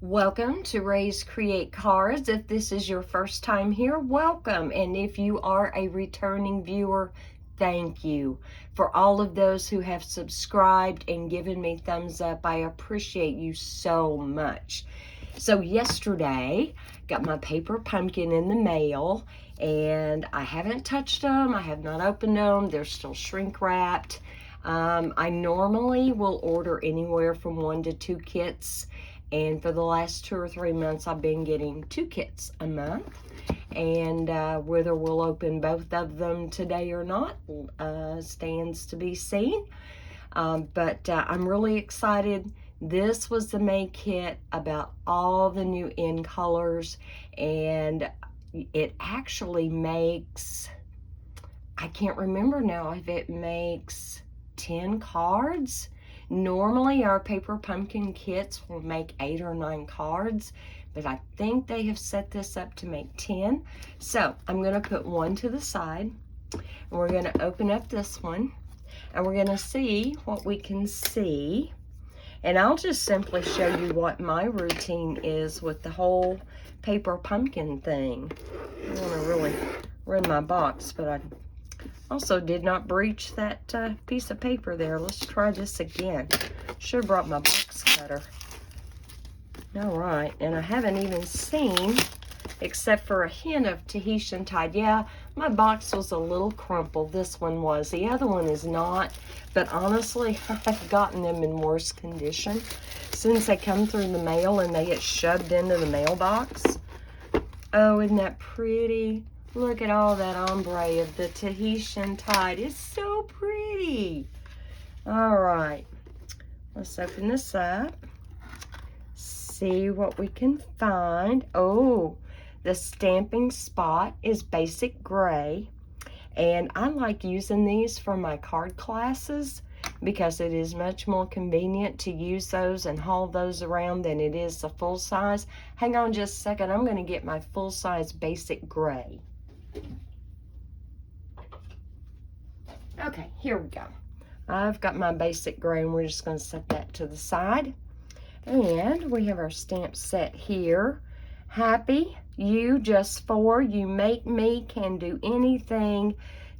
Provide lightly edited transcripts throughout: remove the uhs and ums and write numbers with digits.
Welcome to Raise Create Cards. If this is your first time here, welcome. And if you are a returning viewer, thank you. For all of those who have subscribed and given me thumbs up, I appreciate you so much. So yesterday, got my paper pumpkin in the mail, and I haven't touched them. I have not opened them. They're still shrink wrapped. I normally will order anywhere from 1 to 2 kits. And for the last 2 or 3 months, I've been getting 2 kits a month. And whether we'll open both of them today or not stands to be seen. But I'm really excited. This was the May kit about all the new in colors. And it actually makes, I can't remember now if it makes 10 cards. Normally our paper pumpkin kits will make 8 or 9 cards, but I think they have set this up to make 10. So I'm going to put one to the side, and we're going to open up this one, and we're going to see what we can see. And I'll just simply show you what my routine is with the whole paper pumpkin thing. I want to really run my box, but I also did not breach that piece of paper there. Let's try this again. Should have brought my box cutter. All right, and I haven't even seen, except for a hint of Tahitian Tide. Yeah, my box was a little crumpled. This one was. The other one is not. But honestly, I've gotten them in worse condition since they come through the mail and they get shoved into the mailbox. Oh, isn't that pretty? Look at all that ombre of the Tahitian Tide. It's so pretty. All right. Let's open this up. See what we can find. Oh, the stamping spot is basic gray. And I like using these for my card classes because it is much more convenient to use those and haul those around than it is the full size. Hang on just a second. I'm going to get my full size basic gray. Okay, here we go. I've got my basic gray, and we're just going to set that to the side. And we have our stamp set here. Happy, you, just for, you make me, can do anything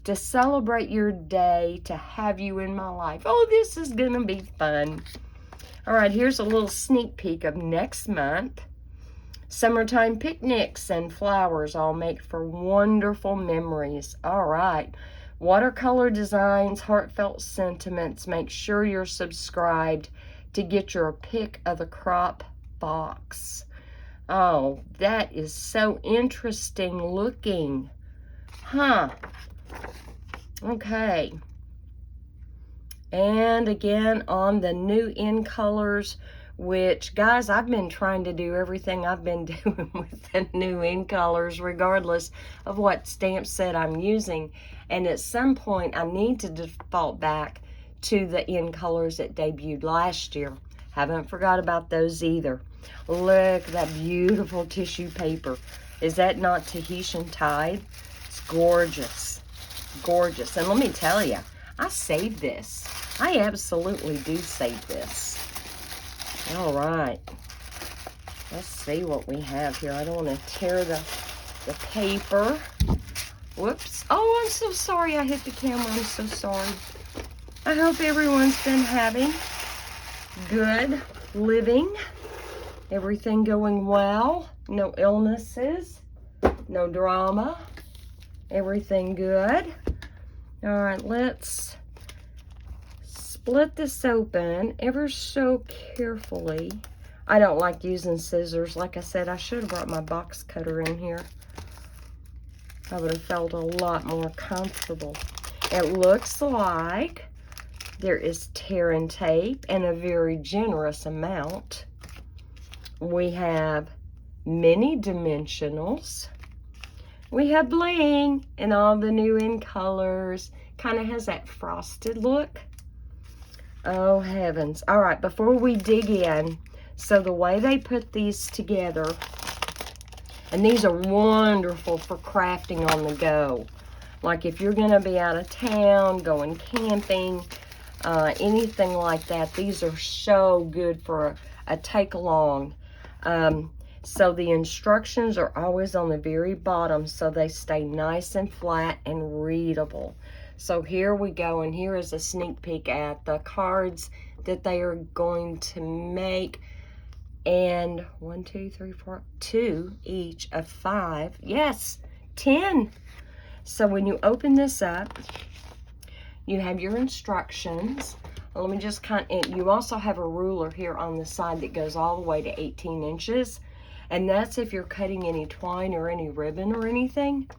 to celebrate your day, to have you in my life. Oh, this is going to be fun. All right, here's a little sneak peek of next month. Summertime picnics and flowers all make for wonderful memories. All right. Watercolor designs, heartfelt sentiments. Make sure you're subscribed to get your pick of the crop box. Oh, that is so interesting looking. Huh. Okay. And again, on the new in colors, which, guys, I've been trying to do everything I've been doing with the new in colors, regardless of what stamp set I'm using. And at some point, I need to default back to the in colors that debuted last year. Haven't forgot about those either. Look at that beautiful tissue paper. Is that not Tahitian Tide? It's gorgeous. Gorgeous. And let me tell you, I saved this. I absolutely do save this. All right, let's see what we have here. I don't want to tear the paper. Whoops. Oh, I'm so sorry I hit the camera. I'm so sorry. I hope everyone's been having good living. Everything going well. No illnesses. No drama. Everything good. All right, let's split this open ever so carefully. I don't like using scissors. Like I said, I should have brought my box cutter in here. I would have felt a lot more comfortable. It looks like there is tear and tape and a very generous amount. We have mini dimensionals. We have bling and all the new in colors. Kind of has that frosted look. Oh, heavens. All right, before we dig in, so the way they put these together, and these are wonderful for crafting on the go. Like if you're going to be out of town, going camping, anything like that, these are so good for a take-along. So the instructions are always on the very bottom so they stay nice and flat and readable. So here we go, and here is a sneak peek at the cards that they are going to make. And 1, 2, 3, 4, 2 each of 5. Yes, 10. So when you open this up, you have your instructions. Let me just you also have a ruler here on the side that goes all the way to 18 inches. And that's if you're cutting any twine or any ribbon or anything.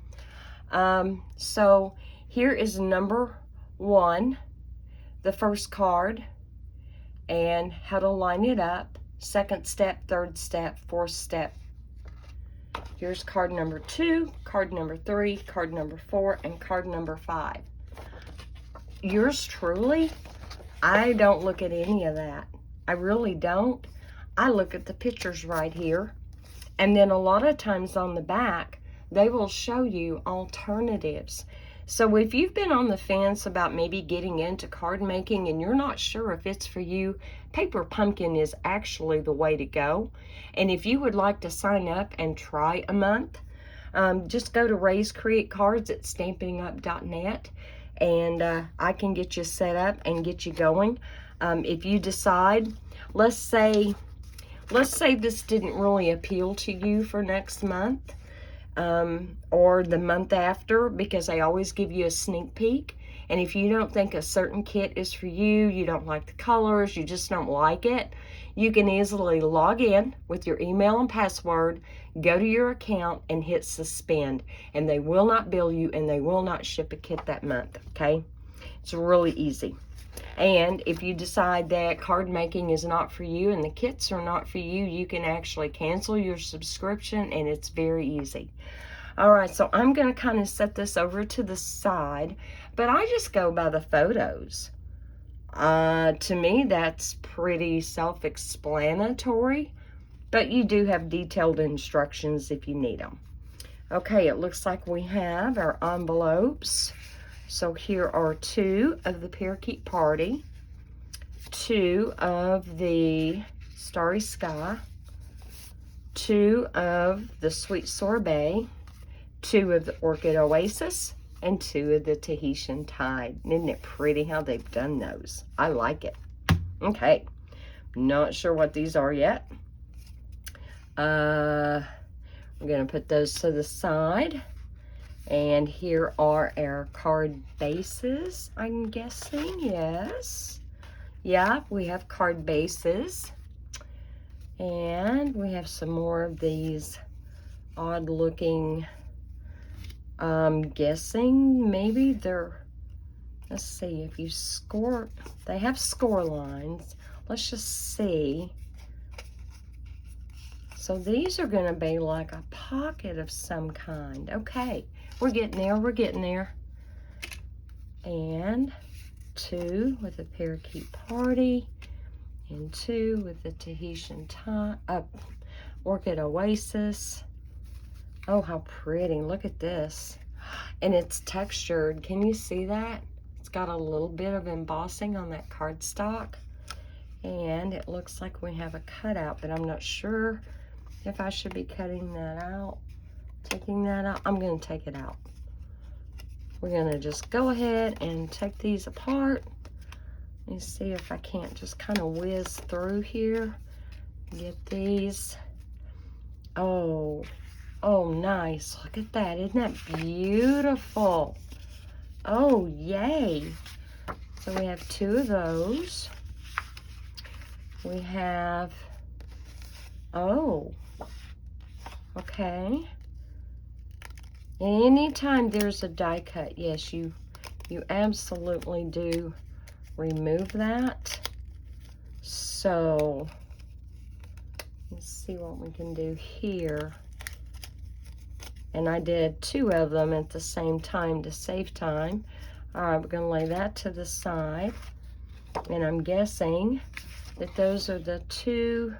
So here is number 1, the first card, and how to line it up. Second step, third step, fourth step. Here's card number 2, card number 3, card number 4, and card number 5. Yours truly, I don't look at any of that. I really don't. I look at the pictures right here. And then a lot of times on the back, they will show you alternatives. So if you've been on the fence about maybe getting into card making and you're not sure if it's for you, Paper Pumpkin is actually the way to go. And if you would like to sign up and try a month, just go to Ray's Create Cards at StampinUp.net, and I can get you set up and get you going. If you decide, let's say this didn't really appeal to you for next month, or the month after, because I always give you a sneak peek. And if you don't think a certain kit is for you, you don't like the colors, you just don't like it, you can easily log in with your email and password, go to your account, and hit suspend. And they will not bill you, and they will not ship a kit that month, okay? It's really easy. And if you decide that card making is not for you and the kits are not for you, you can actually cancel your subscription, and it's very easy. All right, so I'm going to kind of set this over to the side, but I just go by the photos. To me, that's pretty self-explanatory, but you do have detailed instructions if you need them. Okay, it looks like we have our envelopes. So here are 2 of the Parakeet Party, 2 of the Starry Sky, 2 of the Sweet Sorbet, 2 of the Orchid Oasis, and 2 of the Tahitian Tide. Isn't it pretty how they've done those? I like it. Okay, not sure what these are yet. I'm going to put those to the side. And here are our card bases, I'm guessing. Yes. Yeah, we have card bases. And we have some more of these odd looking, I'm guessing maybe they're, let's see, if you score, they have score lines. Let's just see. So these are going to be like a pocket of some kind. Okay, we're getting there, we're getting there. And 2 with the Parakeet Party, and 2 with the Tahitian Orchid Oasis. Oh, how pretty. Look at this. And it's textured. Can you see that? It's got a little bit of embossing on that cardstock. And it looks like we have a cutout, but I'm not sure if I should be cutting that out, taking that out. I'm going to take it out. We're going to just go ahead and take these apart. Let me see if I can't just kind of whiz through here. Get these. Oh, nice. Look at that. Isn't that beautiful? Oh, yay. So we have 2 of those. We have, oh, okay. Anytime there's a die cut, yes, you absolutely do remove that. So let's see what we can do here. And I did 2 of them at the same time to save time. All right, we're going to lay that to the side. And I'm guessing that those are the 2.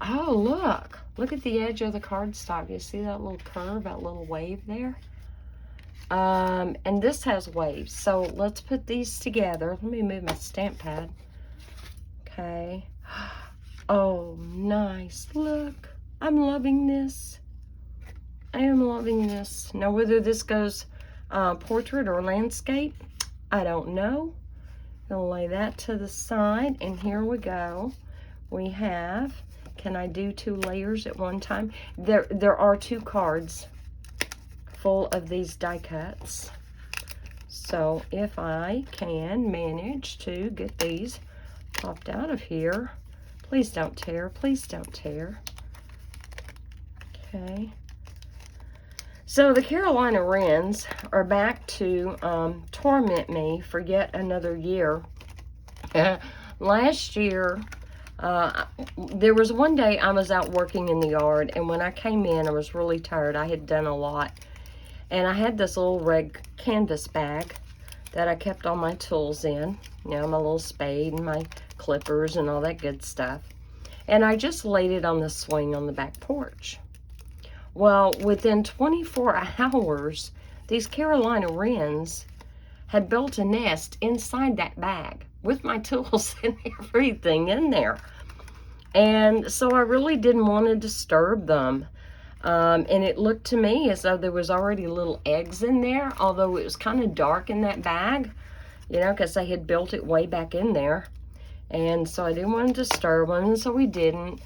Oh, look. Look at the edge of the cardstock. You see that little curve, that little wave there? And this has waves. So let's put these together. Let me move my stamp pad. Okay. Oh, nice. Look, I'm loving this. I am loving this. Now, whether this goes portrait or landscape, I don't know. Gonna lay that to the side, and here we go. We have, can I do 2 layers at one time? There are 2 cards full of these die cuts. So if I can manage to get these popped out of here, please don't tear, please don't tear. Okay. So the Carolina Wrens are back to torment me for yet another year. Last year, there was one day I was out working in the yard, and when I came in, I was really tired. I had done a lot. And I had this little red canvas bag that I kept all my tools in. You know, my little spade and my clippers and all that good stuff. And I just laid it on the swing on the back porch. Well, within 24 hours, these Carolina Wrens had built a nest inside that bag with my tools and everything in there. And so I really didn't want to disturb them. And it looked to me as though there was already little eggs in there, although it was kind of dark in that bag, you know, because they had built it way back in there. And so I didn't want to disturb them, and so we didn't.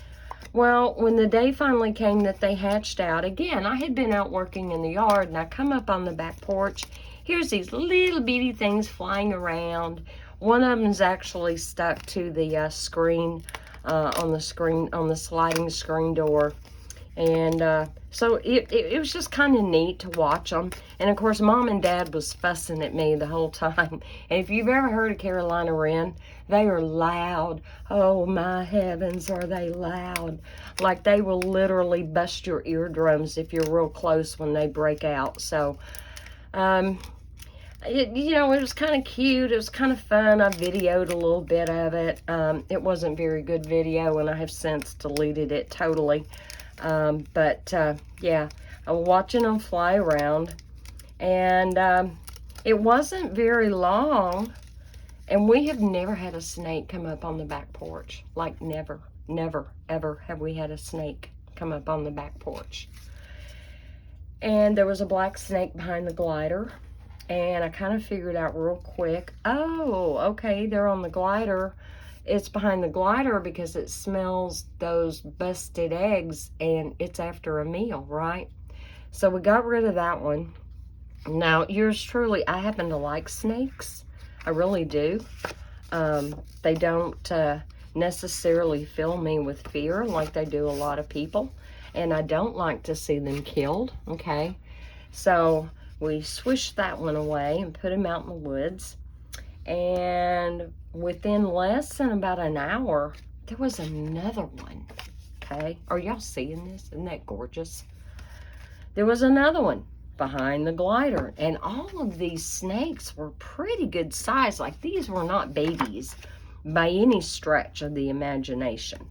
Well, when the day finally came that they hatched out, again, I had been out working in the yard, and I come up on the back porch. Here's these little bitty things flying around. One of them's actually stuck to the screen, on the sliding screen door. And so it was just kind of neat to watch them. And of course, Mom and Dad was fussing at me the whole time. And if you've ever heard a Carolina Wren, they are loud. Oh my heavens, are they loud. Like they will literally bust your eardrums if you're real close when they break out. So, you know, it was kind of cute. It was kind of fun. I videoed a little bit of it. It wasn't very good video, and I have since deleted it totally. Yeah, I'm watching them fly around, and it wasn't very long, and we have never had a snake come up on the back porch. Like never, ever have we had a snake come up on the back porch. And there was a black snake behind the glider, and I kind of figured out real quick, oh, okay, they're on the glider. It's behind the glider because it smells those busted eggs, and it's after a meal, right? So we got rid of that one. Now, yours truly, I happen to like snakes. I really do. They don't necessarily fill me with fear like they do a lot of people. And I don't like to see them killed, okay? So we swished that one away and put him out in the woods. And within less than about an hour, there was another one, okay? Are y'all seeing this? Isn't that gorgeous? There was another one behind the glider, and all of these snakes were pretty good size. Like, these were not babies by any stretch of the imagination.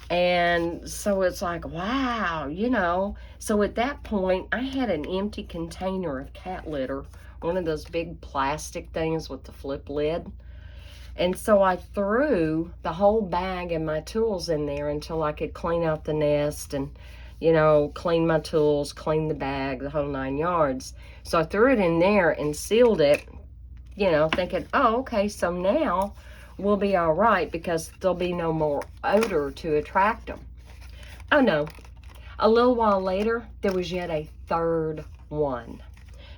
And so it's like, wow, you know. So at that point, I had an empty container of cat litter, one of those big plastic things with the flip lid. And so I threw the whole bag and my tools in there until I could clean out the nest and, you know, clean my tools, clean the bag, the whole 9 yards. So I threw it in there and sealed it, you know, thinking, oh, okay, so now we'll be all right because there'll be no more odor to attract them. Oh, no. A little while later, there was yet a third one.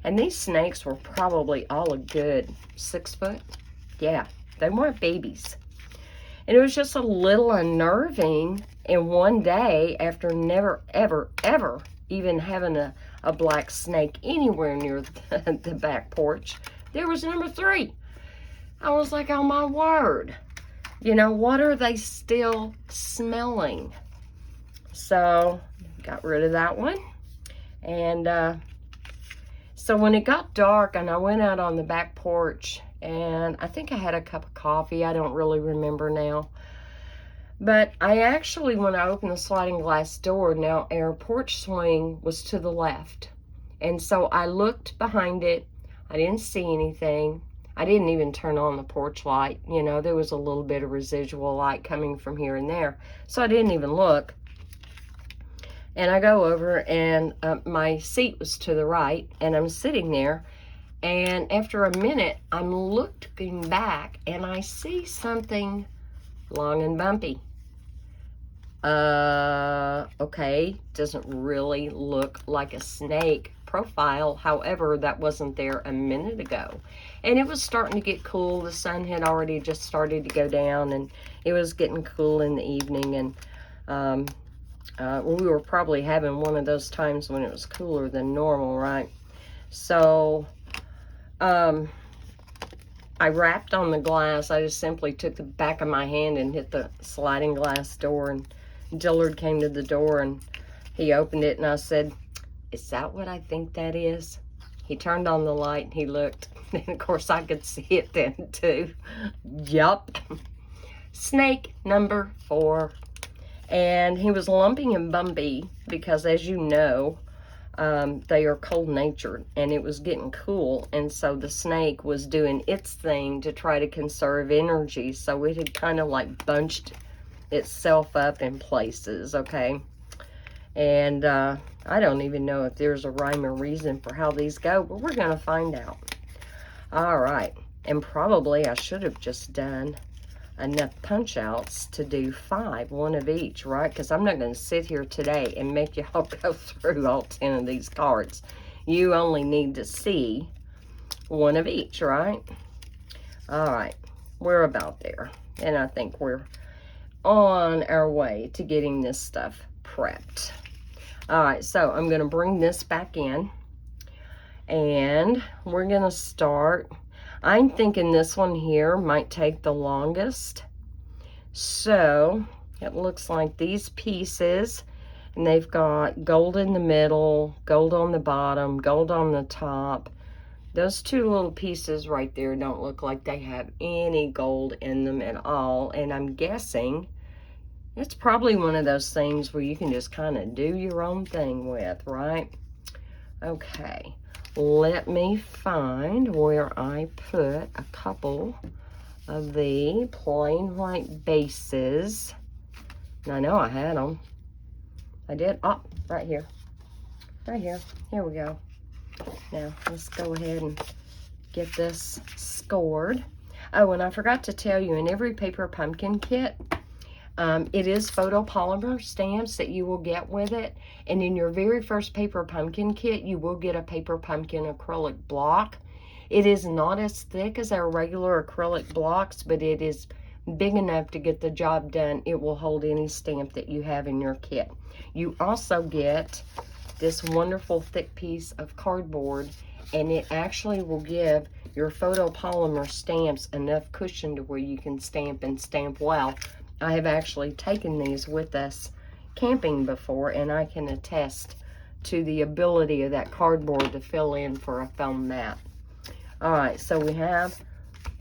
And these snakes were probably all a good 6 foot. Yeah, they weren't babies. And it was just a little unnerving. And one day, after never, ever, ever even having a black snake anywhere near the back porch, there was number 3. I was like, oh my word. You know, what are they still smelling? So, got rid of that one. And so when it got dark and I went out on the back porch, and I think I had a cup of coffee. I don't really remember now. But I actually, when I opened the sliding glass door, now our porch swing was to the left. And so I looked behind it. I didn't see anything. I didn't even turn on the porch light. You know, there was a little bit of residual light coming from here and there. So I didn't even look. And I go over, and my seat was to the right, and I'm sitting there. And after a minute, I'm looking back, and I see something long and bumpy. Okay, doesn't really look like a snake profile. However, that wasn't there a minute ago. And it was starting to get cool. The sun had already just started to go down, and it was getting cool in the evening. And we were probably having one of those times when it was cooler than normal, right? So, I rapped on the glass. I just simply took the back of my hand and hit the sliding glass door, and Dillard came to the door, and he opened it, and I said, "Is that what I think that is?" He turned on the light, and he looked, and of course I could see it then too. Yup. Snake number 4. And he was lumpy and bumpy because, as you know, they are cold-natured, and it was getting cool, and so the snake was doing its thing to try to conserve energy, so it had kind of like bunched itself up in places, okay? And I don't even know if there's a rhyme or reason for how these go, but we're gonna find out. All right, and probably I should have just done enough punch outs to do 5, one of each, right? Because I'm not going to sit here today and make y'all go through all 10 of these cards. You only need to see one of each, right? All right, we're about there, and I think we're on our way to getting this stuff prepped. All right, so I'm going to bring this back in, and we're going to start. I'm thinking this one here might take the longest. So it looks like these pieces, and they've got gold in the middle, gold on the bottom, gold on the top. Those 2 little pieces right there don't look like they have any gold in them at all. And I'm guessing it's probably one of those things where you can just kind of do your own thing with, right? Okay. Let me find where I put a couple of the plain white bases. And I know I had them. I did. Oh, right here. Right here. Here we go. Now, let's go ahead and get this scored. Oh, and I forgot to tell you, in every paper pumpkin kit, it is photopolymer stamps that you will get with it. And in your very first paper pumpkin kit, you will get a paper pumpkin acrylic block. It is not as thick as our regular acrylic blocks, but it is big enough to get the job done. It will hold any stamp that you have in your kit. You also get this wonderful thick piece of cardboard, and it actually will give your photopolymer stamps enough cushion to where you can stamp and stamp well. I have actually taken these with us camping before, and I can attest to the ability of that cardboard to fill in for a foam mat. All right, so we have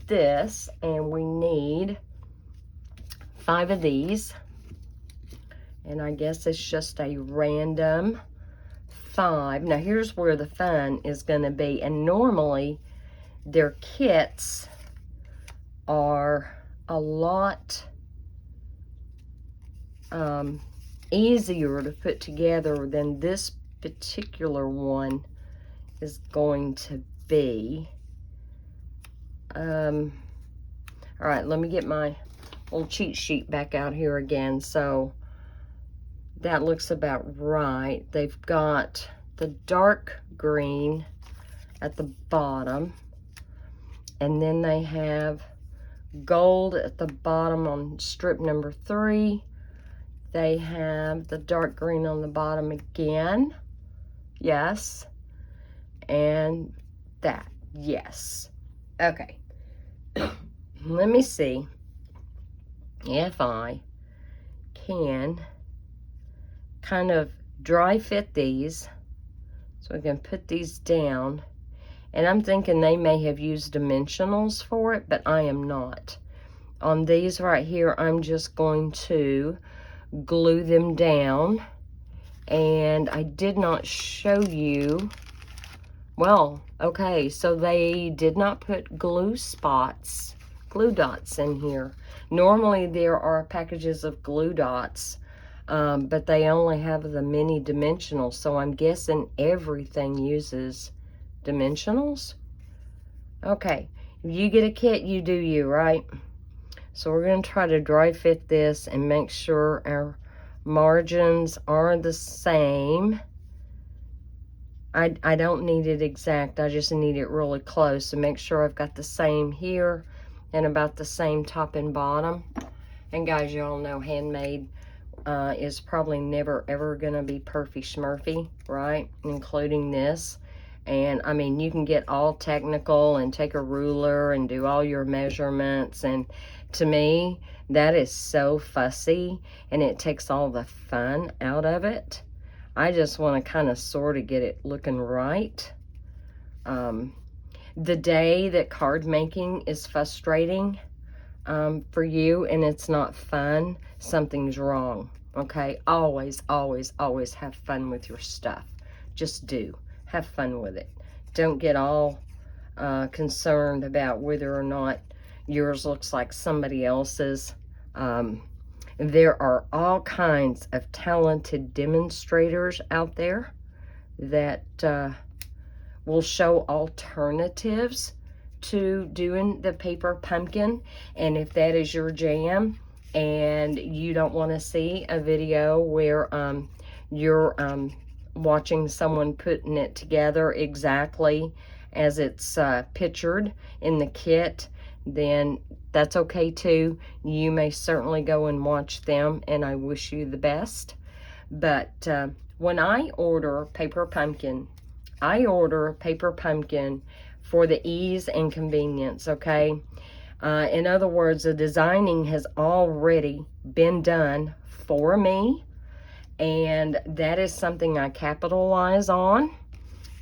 this, and we need 5 of these. And I guess it's just a random 5. Now, here's where the fun is going to be. And normally, their kits are a lot easier to put together than this particular one is going to be. All right, let me get my little cheat sheet back out here again. So that looks about right. They've got the dark green at the bottom, and then they have gold at the bottom on strip number 3. They have the dark green on the bottom again. Yes. And that. Yes. Okay. Let me see if I can kind of dry fit these so I can put these down. And I'm thinking they may have used dimensionals for it, but I am not. On these right here, I'm just going to glue them down. And I did not show you Well, okay, so they did not put glue dots in here. Normally there are packages of glue dots, but they only have the mini dimensionals, so I'm guessing everything uses dimensionals. Okay, if you get a kit, you do you, right? So we're going to try to dry fit this and make sure our margins are the same. I don't need it exact, I just need it really close to make sure I've got the same here and about the same top and bottom. And guys, y'all know handmade is probably never ever gonna be perfy schmurfy, right? Including this. And I mean, you can get all technical and take a ruler and do all your measurements, and to me that is so fussy and it takes all the fun out of it. I just want to kind of sort of get it looking right. The day that card making is frustrating for you and it's not fun, something's wrong, okay? Always, always, always have fun with your stuff. Just do. Have fun with it. Don't get all concerned about whether or not yours looks like somebody else's. There are all kinds of talented demonstrators out there that will show alternatives to doing the paper pumpkin. And if that is your jam and you don't want to see a video where you're watching someone putting it together exactly as it's pictured in the kit, then that's okay too. You may certainly go and watch them, and I wish you the best. But when I order paper pumpkin, I order paper pumpkin for the ease and convenience, okay? In other words, the designing has already been done for me, and that is something I capitalize on.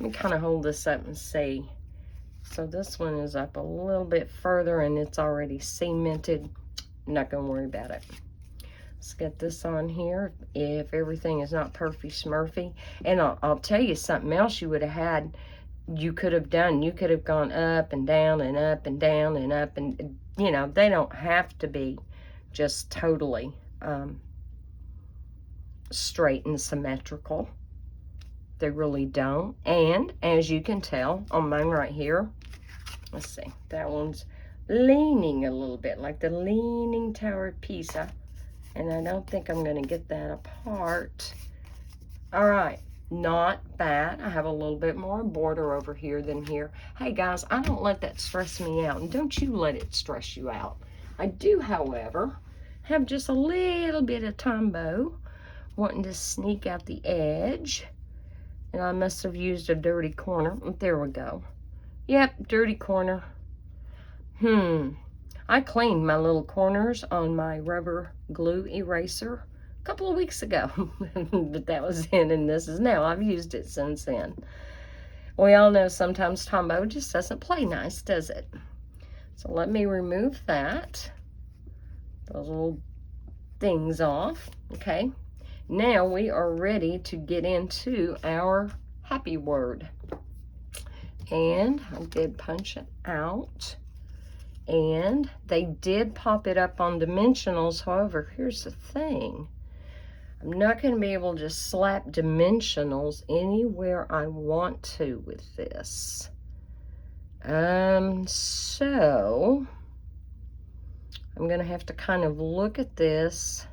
Let me kind of hold this up and see. So this one is up a little bit further and it's already cemented. I'm not going to worry about it. Let's get this on here if everything is not perfy smurfy. And I'll tell you something else you would have had, you could have done. You could have gone up and down and up and down and up. And, you know, they don't have to be just totally straight and symmetrical. They really don't. And as you can tell on mine right here, let's see, that one's leaning a little bit like the Leaning Tower of Pisa, and I don't think I'm going to get that apart. All right, not bad. I have a little bit more border over here than here. Hey guys, I don't let that stress me out, and don't you let it stress you out. I do, however, have just a little bit of Tombow wanting to sneak out the edge. And I must have used a dirty corner. There we go. Yep, dirty corner. I cleaned my little corners on my rubber glue eraser a couple of weeks ago. But that was then and this is now. I've used it since then. We all know sometimes Tombow just doesn't play nice, does it? So let me remove that. Those little things off. Okay. Now we are ready to get into our happy word. And I did punch it out. And they did pop it up on dimensionals. However, here's the thing. I'm not going to be able to just slap dimensionals anywhere I want to with this. So I'm going to have to kind of look at this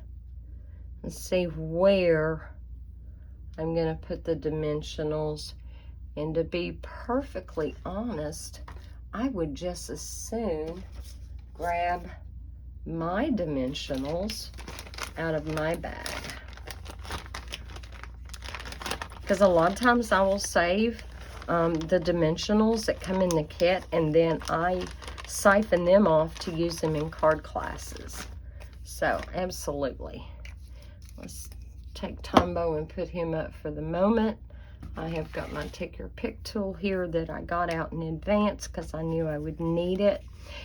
and see where I'm going to put the dimensionals. And to be perfectly honest, I would just as soon grab my dimensionals out of my bag. Because a lot of times I will save the dimensionals that come in the kit, and then I siphon them off to use them in card classes. So, absolutely. Let's take Tombow and put him up for the moment. I have got my Take Your Pick tool here that I got out in advance because I knew I would need it.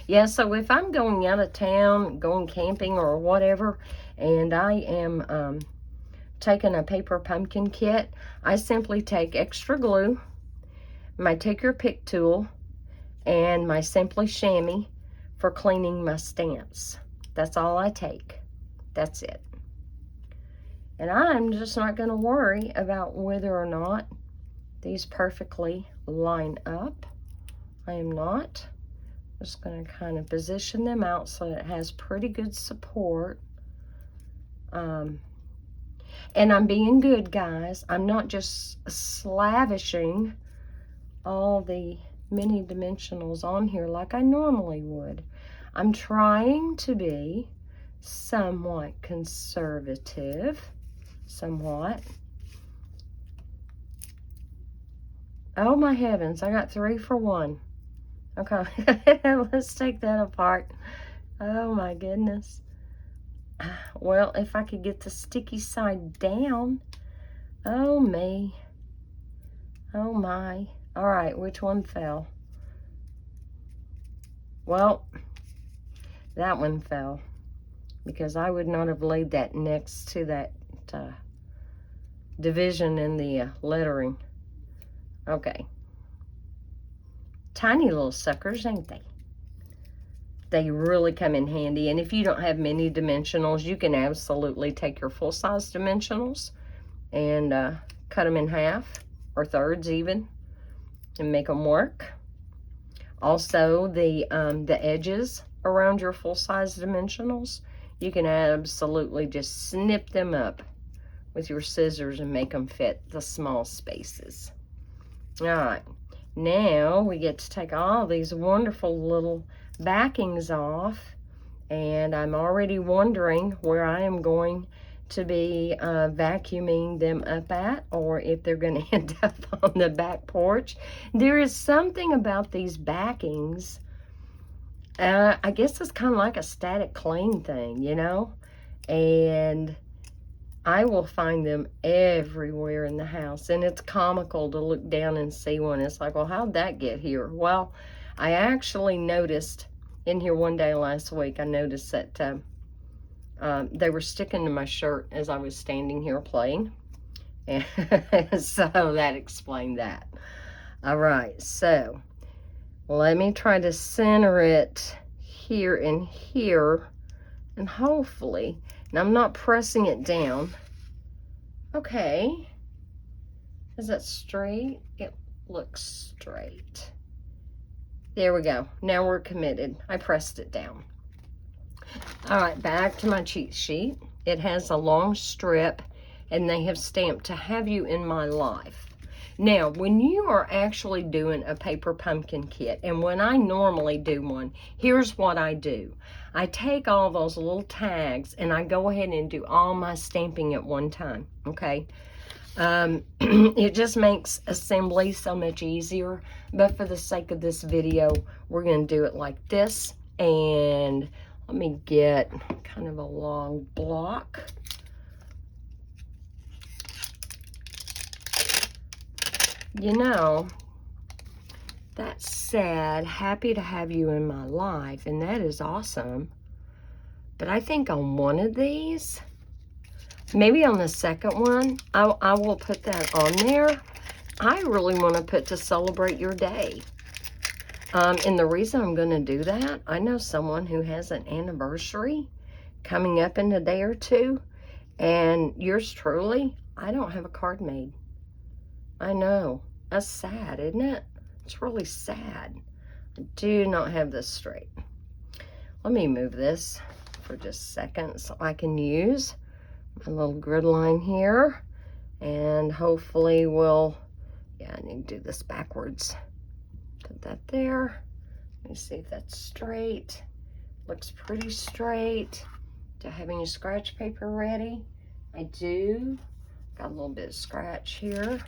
Yeah, so if I'm going out of town, going camping or whatever, and I am taking a paper pumpkin kit, I simply take extra glue, my Take Your Pick tool, and my Simply Chamois for cleaning my stamps. That's all I take. That's it. And I'm just not going to worry about whether or not these perfectly line up. I am not. Just going to kind of position them out so that it has pretty good support. And I'm being good, guys. I'm not just slavishing all the mini dimensionals on here like I normally would. I'm trying to be somewhat conservative. Somewhat. Oh my heavens, I got 3 for 1. Okay, let's take that apart. Oh my goodness. Well, if I could get the sticky side down. Oh me. Oh my. All right, which one fell? Well, that one fell, because I would not have laid that next to that division in the lettering. Okay. Tiny little suckers, ain't they? They really come in handy. And if you don't have many dimensionals, you can absolutely take your full-size dimensionals and cut them in half, or thirds even, and make them work. Also, the edges around your full-size dimensionals, you can absolutely just snip them up with your scissors and make them fit the small spaces. All right, now we get to take all these wonderful little backings off, and I'm already wondering where I am going to be vacuuming them up at, or if they're going to end up on the back porch. There is something about these backings, I guess it's kind of like a static cling thing, you know, and I will find them everywhere in the house, and it's comical to look down and see one. It's like, well, how'd that get here? Well, I actually noticed in here one day last week, I noticed that they were sticking to my shirt as I was standing here playing. And so that explained that. All right, so let me try to center it here and here, and hopefully, and I'm not pressing it down. Okay. Is that straight? It looks straight. There we go. Now we're committed. I pressed it down. All right, back to my cheat sheet. It has a long strip, and they have stamped "to have you in my life." Now, when you are actually doing a paper pumpkin kit, and when I normally do one, here's what I do. I take all those little tags, and I go ahead and do all my stamping at one time, okay? It just makes assembly so much easier, but for the sake of this video, we're going to do it like this. And let me get kind of a long block. You know, that's sad. Happy to have you in my life, and that is awesome. But I think on one of these, maybe on the second one, I will put that on there. I really want to put "to celebrate your day." And the reason I'm going to do that, I know someone who has an anniversary coming up in a day or two, and yours truly, I don't have a card made. I know. That's sad, isn't it? It's really sad. I do not have this straight. Let me move this for just a second so I can use my little grid line here. And hopefully we'll, yeah, I need to do this backwards. Put that there. Let me see if that's straight. Looks pretty straight. Do I have any scratch paper ready? I do. Got a little bit of scratch here.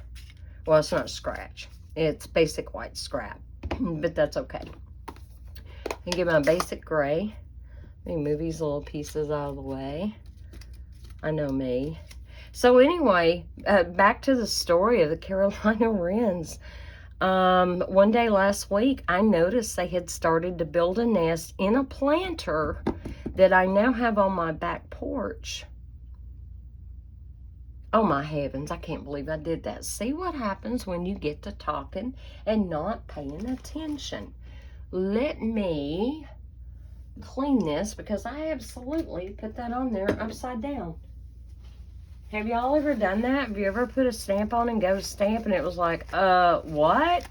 Well, it's not scratch. It's basic white scrap, but that's okay. And get my basic gray. Let me move these little pieces out of the way. I know me. So anyway, back to the story of the Carolina Wrens. One day last week, I noticed they had started to build a nest in a planter that I now have on my back porch. Oh my heavens, I can't believe I did that. See what happens when you get to talking and not paying attention. Let me clean this because I absolutely put that on there upside down. Have y'all ever done that? Have you ever put a stamp on and go to stamp and it was like, what?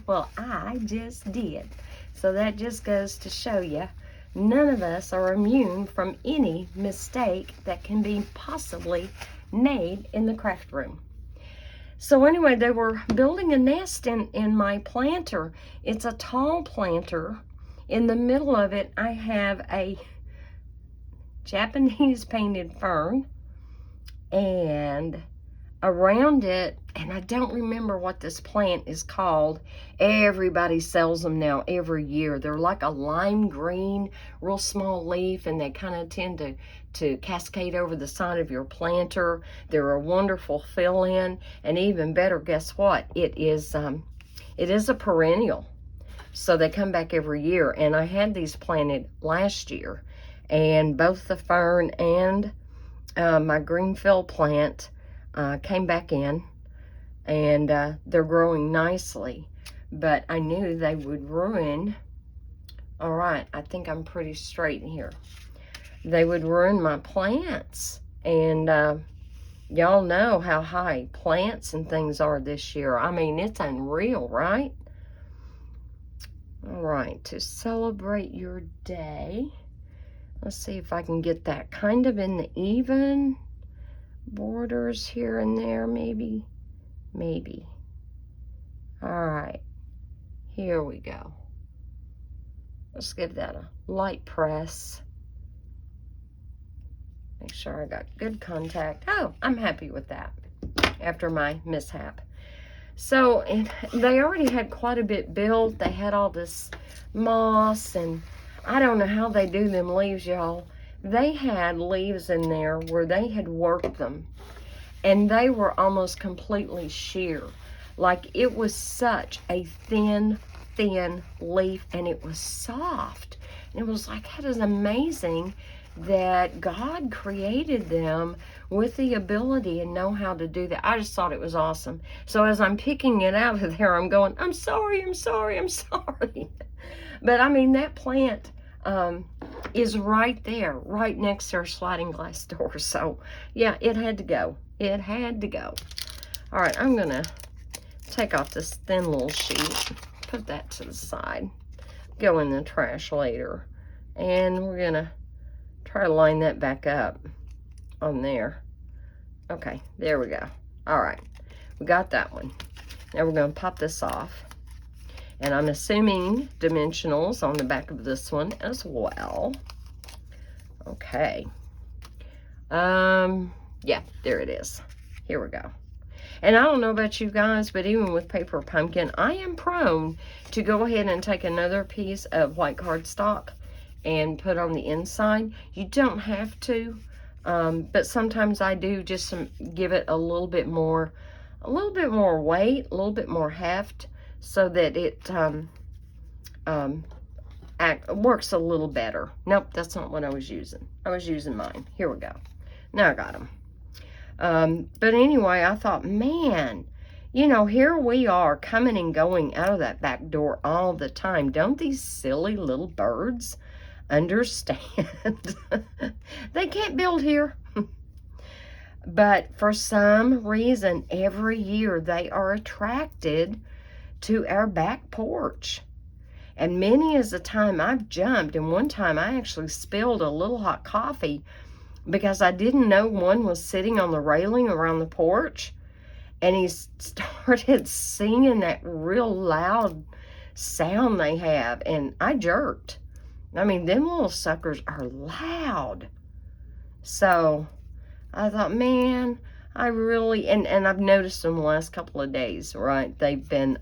Well, I just did. So that just goes to show you, none of us are immune from any mistake that can be possibly made in the craft room. So anyway, they were building a nest in my planter. It's a tall planter. In the middle of it, I have a Japanese painted fern, and around it, and I don't remember what this plant is called. Everybody sells them now every year. They're like a lime green, real small leaf, and they kind of tend to cascade over the side of your planter. They're a wonderful fill-in, and even better, guess what? It is a perennial. So they come back every year, and I had these planted last year, and both the fern and my green fill plant came back in, and they're growing nicely, but I knew they would ruin. All right, I think I'm pretty straight here. They would ruin my plants, and y'all know how high plants and things are this year. I mean, it's unreal, right? All right, to celebrate your day, let's see if I can get that kind of in the even borders here and there, maybe. All right, here we go. Let's give that a light press. Make sure I got good contact. Oh, I'm happy with that after my mishap. So they already had quite a bit built. They had all this moss, and I don't know how they do them leaves, y'all. They had leaves in there where they had worked them, and they were almost completely sheer. Like, it was such a thin leaf, and it was soft. And it was like, that is amazing that God created them with the ability and know how to do that. I just thought it was awesome. So as I'm picking it out of there, I'm going, I'm sorry. But I mean, that plant is right there, right next to our sliding glass door. So yeah, it had to go. It had to go. All right, I'm gonna take off this thin little sheet, put that to the side, go in the trash later, and we're gonna try to line that back up on there. Okay, there we go. All right, we got that one. Now we're gonna pop this off, and I'm assuming dimensionals on the back of this one as well. Okay. Yeah, there it is. Here we go. And I don't know about you guys, but even with paper pumpkin, I am prone to go ahead and take another piece of white cardstock and put on the inside. You don't have to, but sometimes I do, just give it a little bit more weight, a little bit more heft, so that it works a little better. Nope, that's not what I was using. I was using mine. Here we go. Now I got them. But anyway, I thought, man, you know, here we are coming and going out of that back door all the time. Don't these silly little birds understand? They can't build here. But for some reason, every year they are attracted to our back porch. And many is the time I've jumped, and one time I actually spilled a little hot coffee because I didn't know one was sitting on the railing around the porch, and he started singing that real loud sound they have, and I jerked. I mean, them little suckers are loud. So I thought, man, I really, and I've noticed them the last couple of days, right? They've been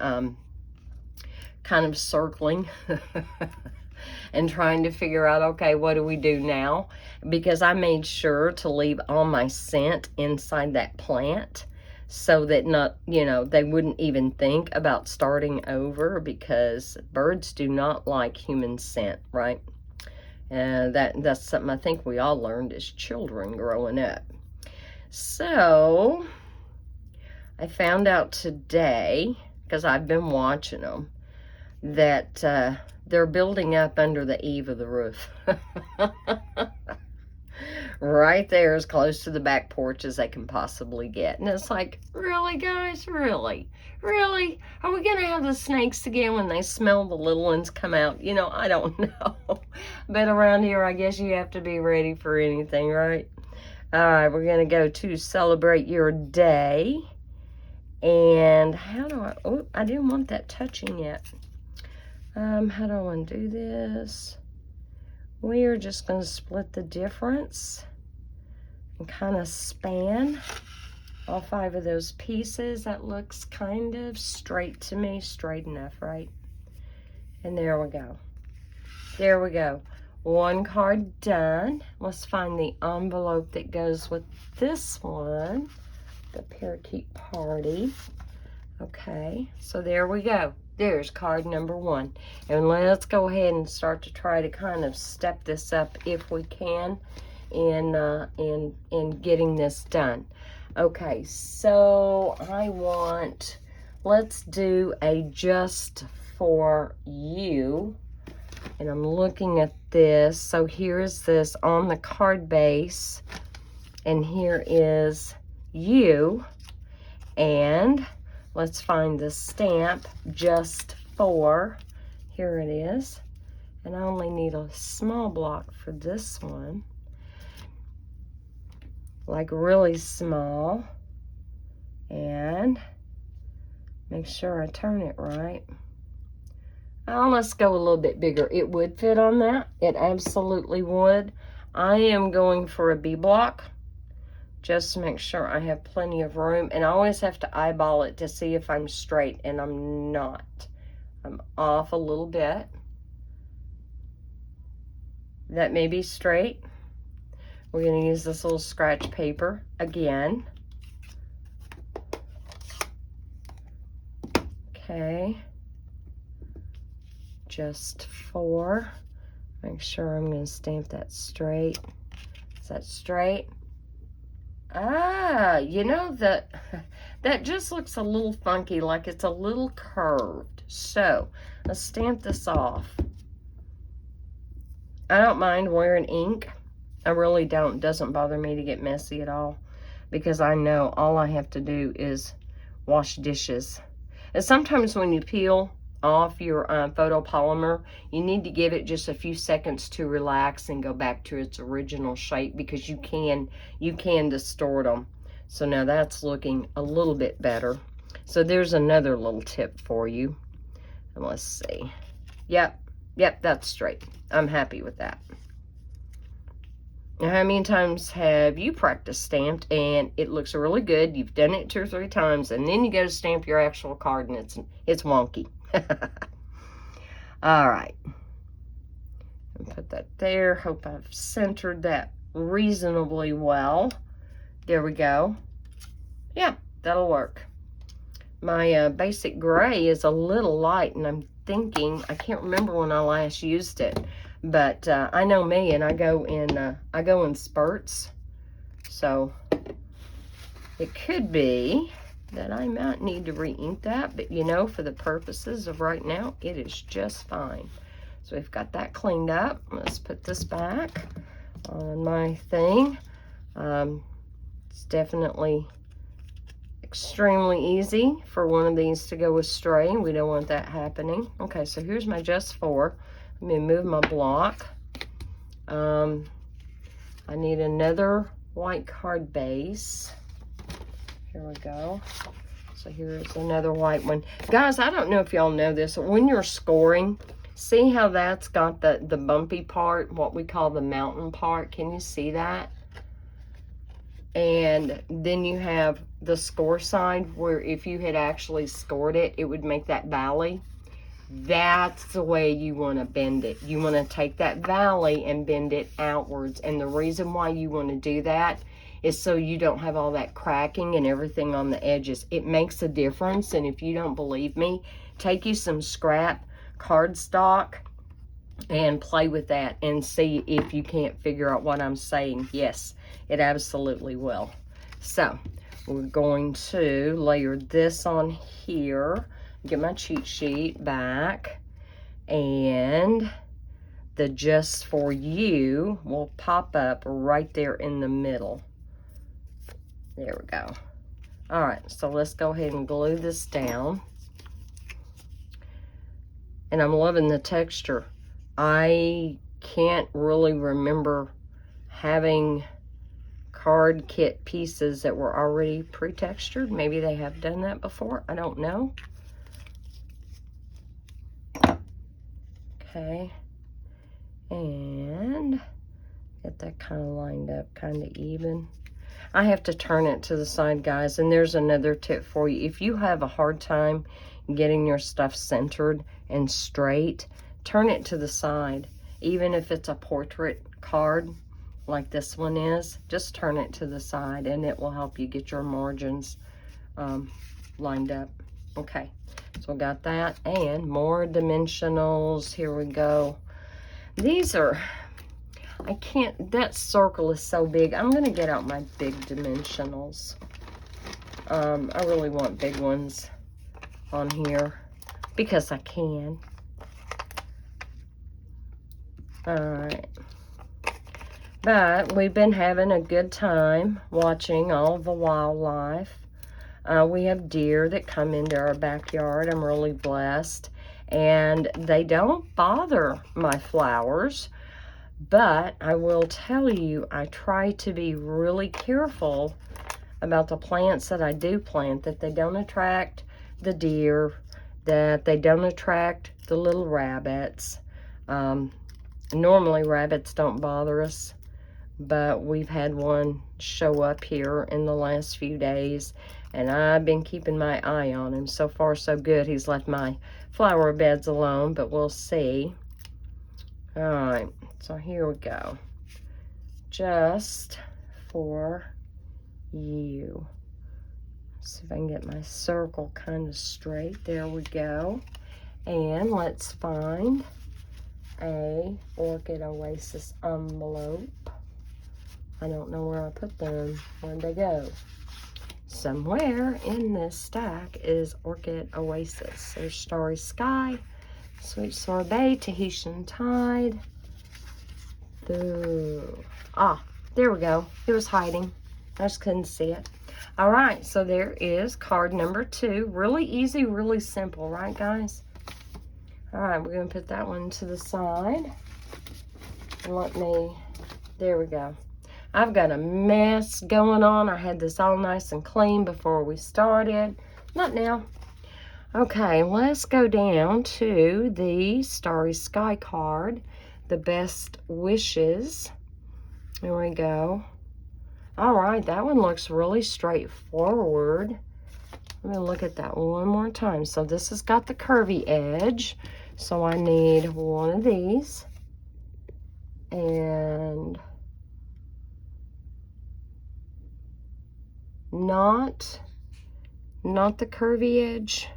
kind of circling and trying to figure out, okay, what do we do now? Because I made sure to leave all my scent inside that plant so that not, you know, they wouldn't even think about starting over, because birds do not like human scent, right? That's something I think we all learned as children growing up. So I found out today, because I've been watching them, that they're building up under the eave of the roof. Right there, as close to the back porch as they can possibly get. And it's like, really, guys? Really? Really? Are we going to have the snakes again when they smell the little ones come out? You know, I don't know. But around here, I guess you have to be ready for anything, right? All right, we're going to go to celebrate your day. And how do I, oh, I didn't want that touching yet. How do I want to do this? We are just going to split the difference and kind of span all 5 of those pieces. That looks kind of straight to me, straight enough, right? And there we go. There we go. 1 card done. Let's find the envelope that goes with this one, the Parakeet Party. Okay, so there we go. There's card number 1. And let's go ahead and start to try to kind of step this up if we can in getting this done. Okay, so let's do a just for you. And I'm looking at this. So here is this on the card base. And here is you. And let's find the stamp just for. Here it is. And I only need a small block for this one. Like really small. And make sure I turn it right. Let's go a little bit bigger. It would fit on that. It absolutely would. I am going for a B block, just to make sure I have plenty of room. And I always have to eyeball it to see if I'm straight, and I'm not. I'm off a little bit. That may be straight. We're going to use this little scratch paper again. Okay. Just for. Make sure I'm going to stamp that straight. Is that straight? You know, that just looks a little funky, like it's a little curved. So, let's stamp this off. I don't mind wearing ink. I really don't. It doesn't bother me to get messy at all, because I know all I have to do is wash dishes. And sometimes when you peel off your photopolymer, you need to give it just a few seconds to relax and go back to its original shape, because you can distort them. So now that's looking a little bit better. So there's another little tip for you. And let's see. Yep, that's straight. I'm happy with that. Now, how many times have you practiced stamped and it looks really good? You've done it 2 or 3 times, and then you go to stamp your actual card and it's wonky. All right. And put that there. Hope I've centered that reasonably well. There we go. Yeah, that'll work. My basic gray is a little light, and I'm thinking, I can't remember when I last used it, but I know me, and I go in spurts. So it could be that I might need to re-ink that, but you know, for the purposes of right now, it is just fine. So we've got that cleaned up. Let's put this back on my thing. It's definitely extremely easy for one of these to go astray. We don't want that happening. Okay, so here's my just for. Let me move my block. I need another white card base. Here we go. So here's another white one. Guys, I don't know if y'all know this, but when you're scoring, see how that's got the bumpy part, what we call the mountain part? Can you see that? And then you have the score side, where if you had actually scored it, it would make that valley. That's the way you want to bend it. You want to take that valley and bend it outwards. And the reason why you want to do that is so you don't have all that cracking and everything on the edges. It makes a difference. And if you don't believe me, take you some scrap cardstock and play with that and see if you can't figure out what I'm saying. Yes, it absolutely will. So we're going to layer this on here, get my cheat sheet back, and the Just For You will pop up right there in the middle. There we go. All right, so let's go ahead and glue this down. And I'm loving the texture. I can't really remember having card kit pieces that were already pre-textured. Maybe they have done that before. I don't know. Okay. And get that kind of lined up, kind of even. I have to turn it to the side, guys. And there's another tip for you. If you have a hard time getting your stuff centered and straight, turn it to the side. Even if it's a portrait card like this one is, just turn it to the side and it will help you get your margins lined up. Okay, so we got that, and more dimensionals. Here we go. These are, I can't, that circle is so big. I'm gonna get out my big dimensionals. I really want big ones on here because I can. All right. But we've been having a good time watching all the wildlife. We have deer that come into our backyard. I'm really blessed. And they don't bother my flowers. But I will tell you, I try to be really careful about the plants that I do plant, that they don't attract the deer, that they don't attract the little rabbits. Normally rabbits don't bother us, but we've had one show up here in the last few days, and I've been keeping my eye on him. So far, so good. He's left my flower beds alone, but we'll see. All right, so here we go. Just For You. See if I can get my circle kind of straight. There we go. And let's find a Orchid Oasis envelope. I don't know where I put them. Where'd they go? Somewhere in this stack is Orchid Oasis. There's Starry Sky, Sweet Sorbet, Tahitian Tide. Ah, there we go. It was hiding. I just couldn't see it. All right, so there is card number 2. Really easy, really simple, right, guys? All right, we're going to put that one to the side. And there we go. I've got a mess going on. I had this all nice and clean before we started. Not now. Okay, let's go down to the Starry Sky card, the Best Wishes. There we go. All right, that one looks really straightforward. Let me look at that one more time. So this has got the curvy edge. So I need one of these. And not the curvy edge.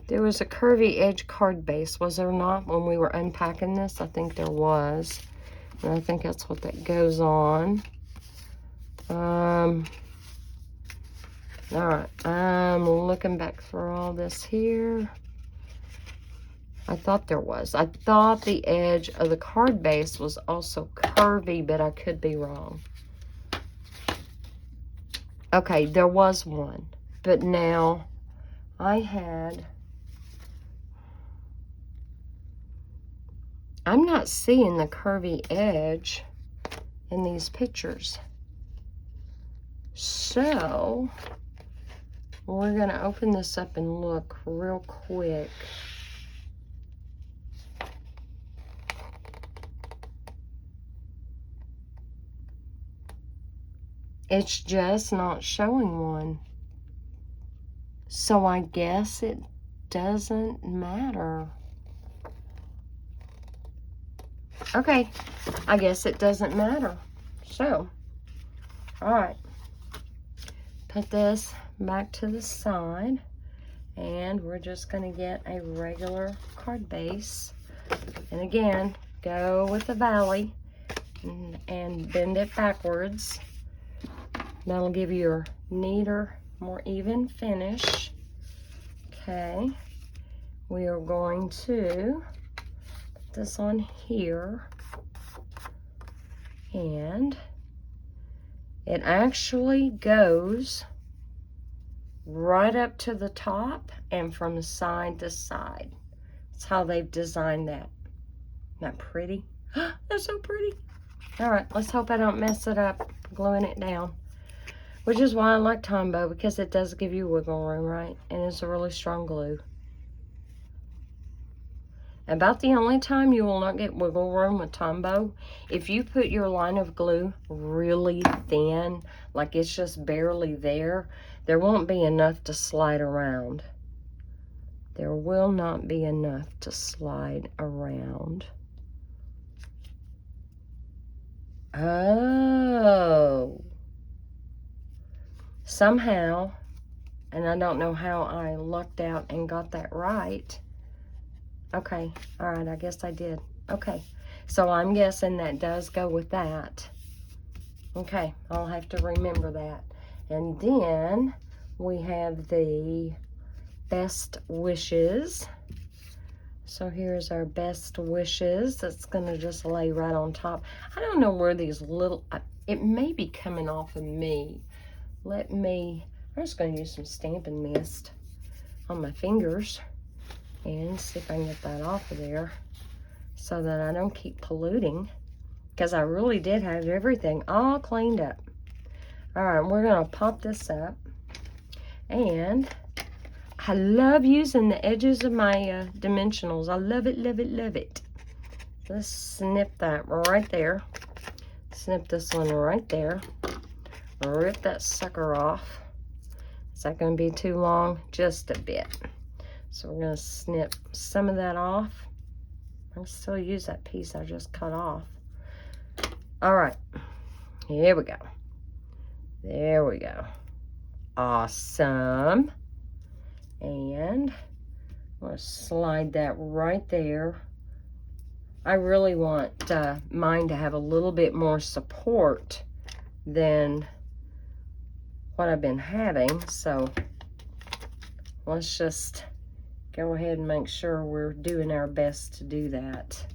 There was a curvy edge card base, was there not, when we were unpacking this? I think there was. And I think that's what that goes on. All right, I'm looking back through all this here. I thought there was. I thought the edge of the card base was also curvy, but I could be wrong. Okay, there was one, but now I'm not seeing the curvy edge in these pictures. So we're going to open this up and look real quick. It's just not showing one. So I guess it doesn't matter. Okay, I guess it doesn't matter. So, all right. Put this back to the side. And we're just going to get a regular card base. And again, go with the valley and bend it backwards. That'll give you a neater, more even finish. Okay, we are going to put this on here, and it actually goes right up to the top and from side to side. That's how they've designed that. Isn't that pretty? That's so pretty. All right, let's hope I don't mess it up gluing it down. Which is why I like Tombow, because it does give you wiggle room, right? And it's a really strong glue. About the only time you will not get wiggle room with Tombow, if you put your line of glue really thin, like it's just barely there, there won't be enough to slide around. There will not be enough to slide around. Oh. Somehow, and I don't know how I lucked out and got that right. Okay, all right, I guess I did. Okay, so I'm guessing that does go with that. Okay, I'll have to remember that. And then we have the best wishes. So here's our best wishes. That's gonna just lay right on top. I don't know where these little, it may be coming off of me. I'm just going to use some Stampin' Mist on my fingers and see if I can get that off of there so that I don't keep polluting, because I really did have everything all cleaned up. All right, we're going to pop this up, and I love using the edges of my dimensionals. I love it, love it, love it. Let's snip that right there. Snip this one right there. Rip that sucker off. Is that going to be too long? Just a bit. So we're going to snip some of that off. I can still use that piece I just cut off. All right. Here we go. There we go. Awesome. And I'm going to slide that right there. I really want mine to have a little bit more support than what I've been having, so let's just go ahead and make sure we're doing our best to do that.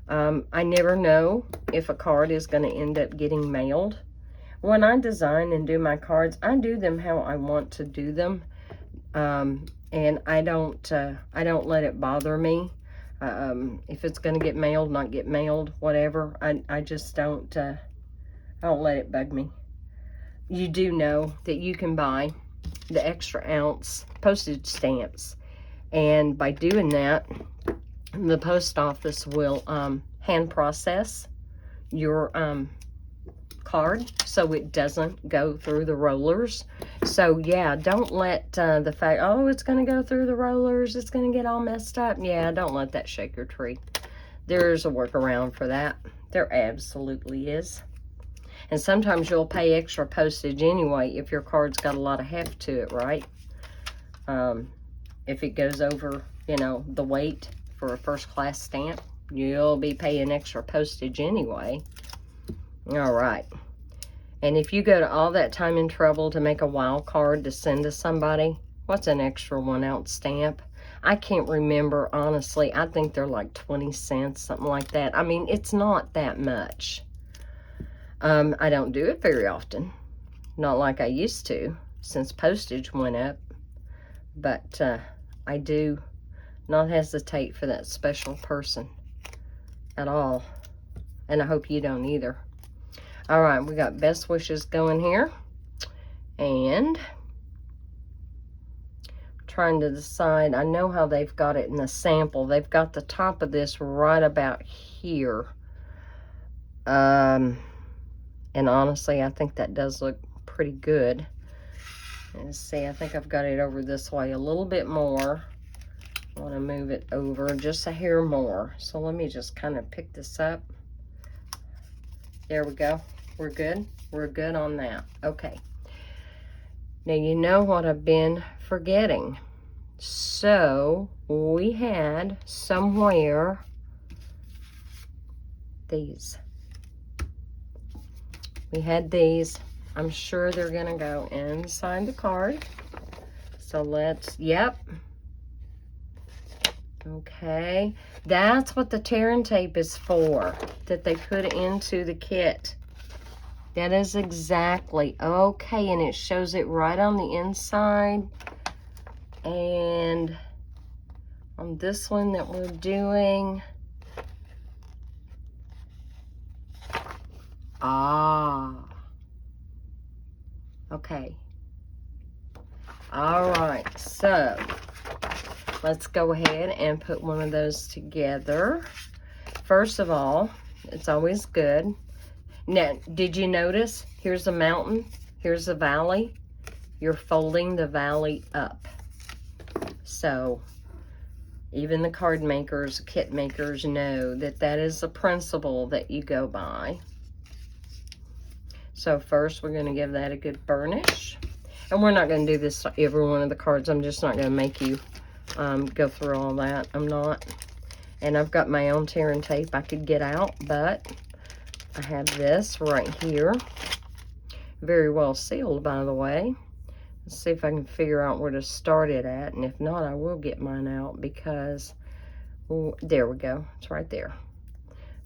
I never know if a card is going to end up getting mailed. When I design and do my cards, I do them how I want to do them, and I don't let it bother me. If it's going to get mailed, not get mailed, whatever. I just don't let it bug me. You do know that you can buy the extra ounce postage stamps, and by doing that, the post office will hand process your card so it doesn't go through the rollers. So yeah, don't let the fact, oh, it's going to go through the rollers, it's going to get all messed up. Yeah, don't let that shake your tree. There's a workaround for that. There absolutely is. And sometimes you'll pay extra postage anyway if your card's got a lot of heft to it, right? If it goes over, you know, the weight for a first class stamp, you'll be paying extra postage anyway. All right. And if you go to all that time and trouble to make a wild card to send to somebody, what's an extra 1 ounce stamp? I can't remember, honestly. I think they're like 20 cents, something like that. I mean, it's not that much. I don't do it very often, not like I used to since postage went up, but I do not hesitate for that special person at all, and I hope you don't either. All right, we got best wishes going here, and I'm trying to decide. I know how they've got it in the sample. They've got the top of this right about here. And honestly, I think that does look pretty good. Let's see, I think I've got it over this way a little bit more. I want to move it over just a hair more. So let me just kind of pick this up. There we go. We're good. We're good on that. Okay. Now, you know what I've been forgetting. So we had somewhere these. We had these. I'm sure they're going to go inside the card. So let's, yep. Okay. That's what the tearing tape is for, that they put into the kit. That is exactly. Okay, and it shows it right on the inside. And on this one that we're doing, okay. All right, so let's go ahead and put one of those together. First of all, it's always good. Now, did you notice? Here's a mountain, here's a valley. You're folding the valley up. So even the card makers, kit makers know that that is the principle that you go by. So first we're going to give that a good burnish. And we're not going to do this to every one of the cards. I'm just not going to make you go through all that. I'm not. And I've got my own tearing tape I could get out, but I have this right here. Very well sealed, by the way. Let's see if I can figure out where to start it at. And if not, I will get mine out because, well, there we go. It's right there.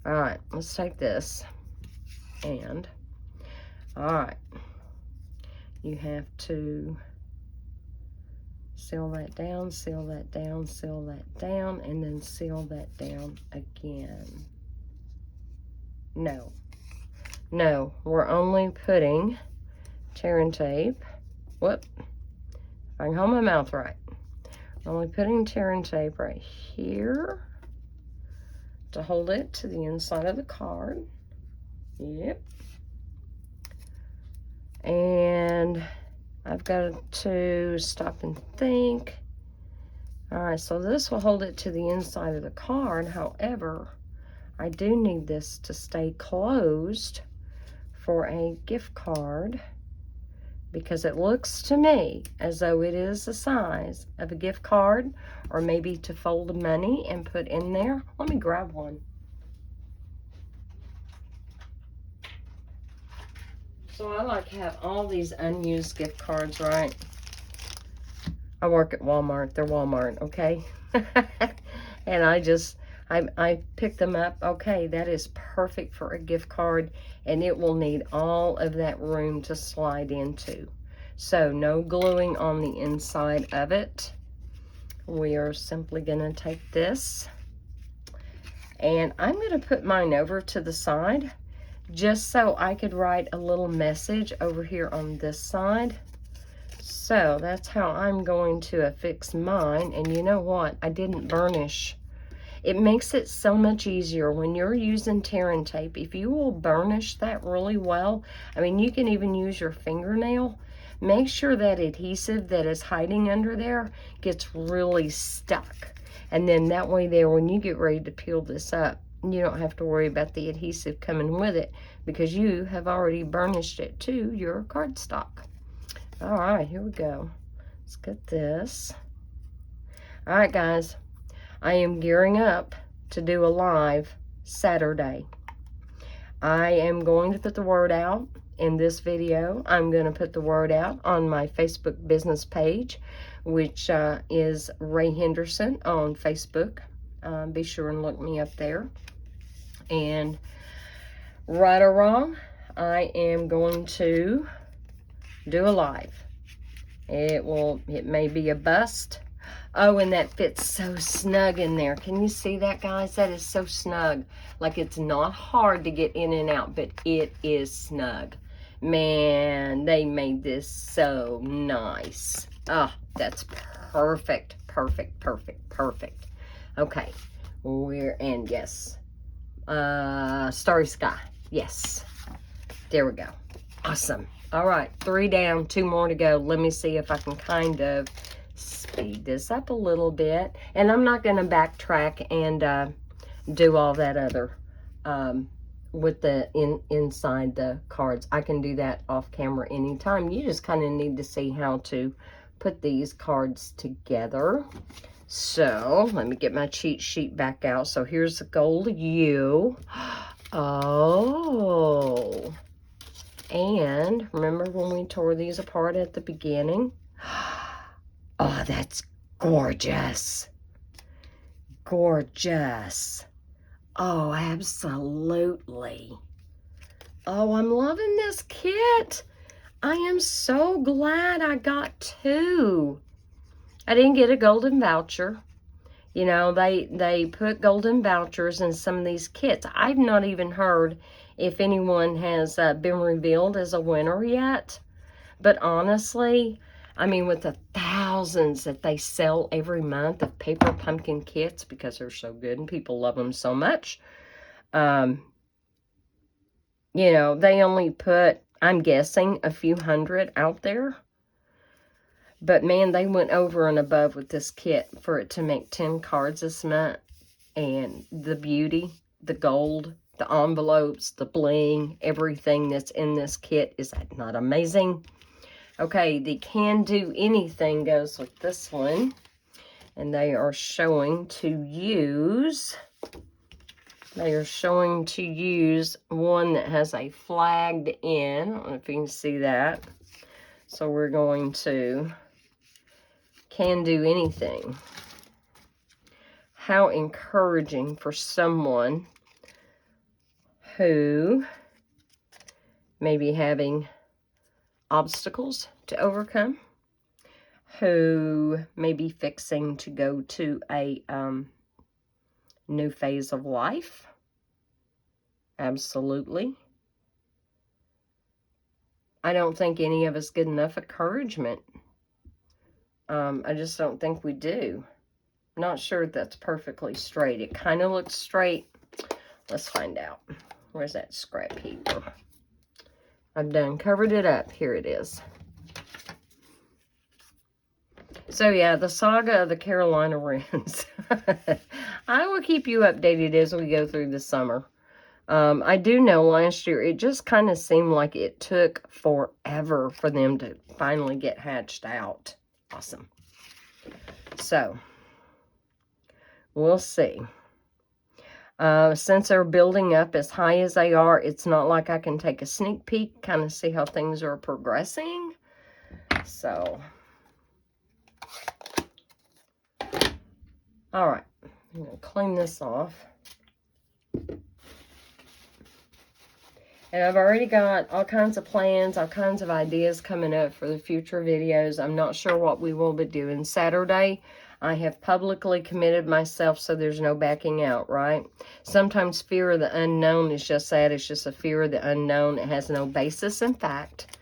All right, let's take this. And, all right. You have to seal that down, seal that down, seal that down, and then seal that down again. No, we're only putting tearing tape. Whoop, if I can hold my mouth right. I'm only putting tearing tape right here to hold it to the inside of the card. Yep. And I've got to stop and think. All right, so this will hold it to the inside of the card. However, I do need this to stay closed for a gift card because it looks to me as though it is the size of a gift card, or maybe to fold money and put in there. Let me grab one. So I like to have all these unused gift cards, right? I work at Walmart. They're Walmart, okay? And I picked them up. Okay, that is perfect for a gift card, and it will need all of that room to slide into. So no gluing on the inside of it. We are simply going to take this, and I'm going to put mine over to the side just so I could write a little message over here on this side. So that's how I'm going to affix mine. And you know what? I didn't burnish. It makes it so much easier when you're using tearing tape. If you will burnish that really well, I mean, you can even use your fingernail. Make sure that adhesive that is hiding under there gets really stuck. And then that way there, when you get ready to peel this up, you don't have to worry about the adhesive coming with it because you have already burnished it to your cardstock. All right, here we go. Let's get this. All right, guys. I am gearing up to do a live Saturday. I am going to put the word out in this video. I'm going to put the word out on my Facebook business page, which is Ray Henderson on Facebook. Be sure and look me up there. And right or wrong, I am going to do a live. It may be a bust. Oh, and that fits so snug in there. Can you see that, guys? That is so snug. Like, it's not hard to get in and out, but it is snug. Man, they made this so nice. Ah, that's perfect, perfect, perfect, perfect. Okay, and yes, Starry Sky. Yes, there we go. Awesome. All right, 3 down, 2 more to go. Let me see if I can kind of speed this up a little bit. And I'm not going to backtrack and do all that other with the inside the cards. I can do that off camera anytime. You just kind of need to see how to put these cards together. So let me get my cheat sheet back out. So here's the gold U. Oh, And remember when we tore these apart at the beginning? Oh, that's gorgeous. Gorgeous. Oh, absolutely. Oh, I'm loving this kit. I am so glad I got two. I didn't get a golden voucher. You know, they put golden vouchers in some of these kits. I've not even heard if anyone has been revealed as a winner yet. But honestly, I mean, with the thousands that they sell every month of paper pumpkin kits because they're so good and people love them so much, you know, they only put, I'm guessing, a few hundred out there. But man, they went over and above with this kit for it to make 10 cards this month. And the beauty, the gold, the envelopes, the bling, everything that's in this kit, is that not amazing? Okay, the Can Do Anything goes with this one. And they are showing to use... They are showing to use one that has a flagged in. I don't know if you can see that. So we're going to Can Do Anything. How encouraging for someone who may be having obstacles to overcome, who may be fixing to go to a new phase of life. Absolutely. I don't think any of us get enough encouragement. I just don't think we do. I'm not sure if that's perfectly straight. It kind of looks straight. Let's find out. Where's that scrap paper? I've done covered it up. Here it is. So yeah, the saga of the Carolina Wrens. I will keep you updated as we go through the summer. I do know last year it just kind of seemed like it took forever for them to finally get hatched out. Awesome. So, we'll see. Since they're building up as high as they are, it's not like I can take a sneak peek, kind of see how things are progressing. So, all right. I'm going to clean this off. And I've already got all kinds of plans, all kinds of ideas coming up for the future videos. I'm not sure what we will be doing Saturday. I have publicly committed myself, so there's no backing out, right? Sometimes fear of the unknown is just that. It's just a fear of the unknown. It has no basis in fact.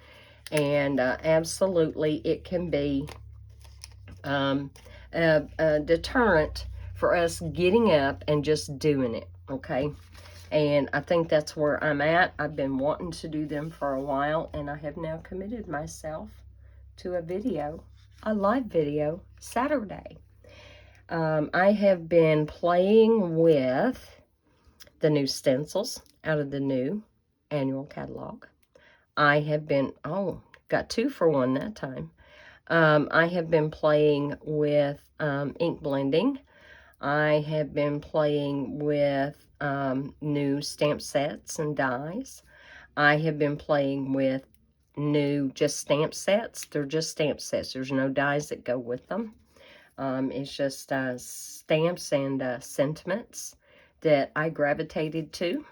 And absolutely, it can be a deterrent for us getting up and just doing it, okay? And I think that's where I'm at. I've been wanting to do them for a while, and I have now committed myself to a video, a live video, Saturday. I have been playing with the new stencils out of the new annual catalog. I have been, got 2 for 1 that time. I have been playing with ink blending. I have been playing with new stamp sets and dies. I have been playing with new just stamp sets. They're just stamp sets. There's no dies that go with them. It's just stamps and sentiments that I gravitated to,